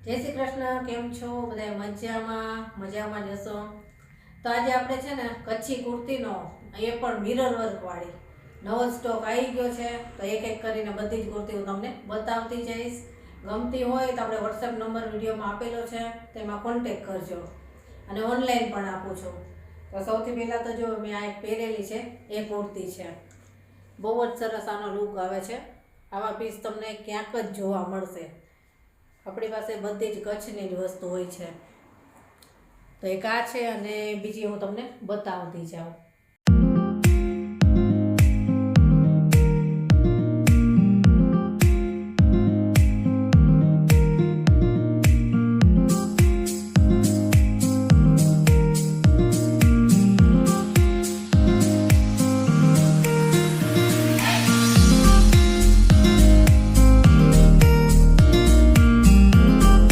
જય શ્રી કૃષ્ણ, કેમ છો બધા? મજામાં જશો. તો આજે આપણે છે ને કચ્છી કુર્તીનો એ પણ મિરર વર્કવાળી નવો સ્ટોક આવી ગયો છે. તો એક એક કરીને બધી જ કુર્તી હું તમને બતાવતી જઈશ. ગમતી હોય તો આપણે વોટ્સએપ નંબર વિડીયોમાં આપેલો છે, તેમાં કોન્ટેક કરજો અને ઓનલાઈન પણ આપું છું. તો સૌથી પહેલાં તો જો મેં આ એક પહેરેલી છે, એ કુર્તી છે. બહુ જ સરસ આનો લુક આવે છે. આવા પીસ તમને ક્યાંક જ જોવા મળશે. આપણી પાસે બધી જ કચ્છની જ વસ્તુ હોય છે. તો એક આ છે અને બીજી હું તમને બતાવતી જાઉં.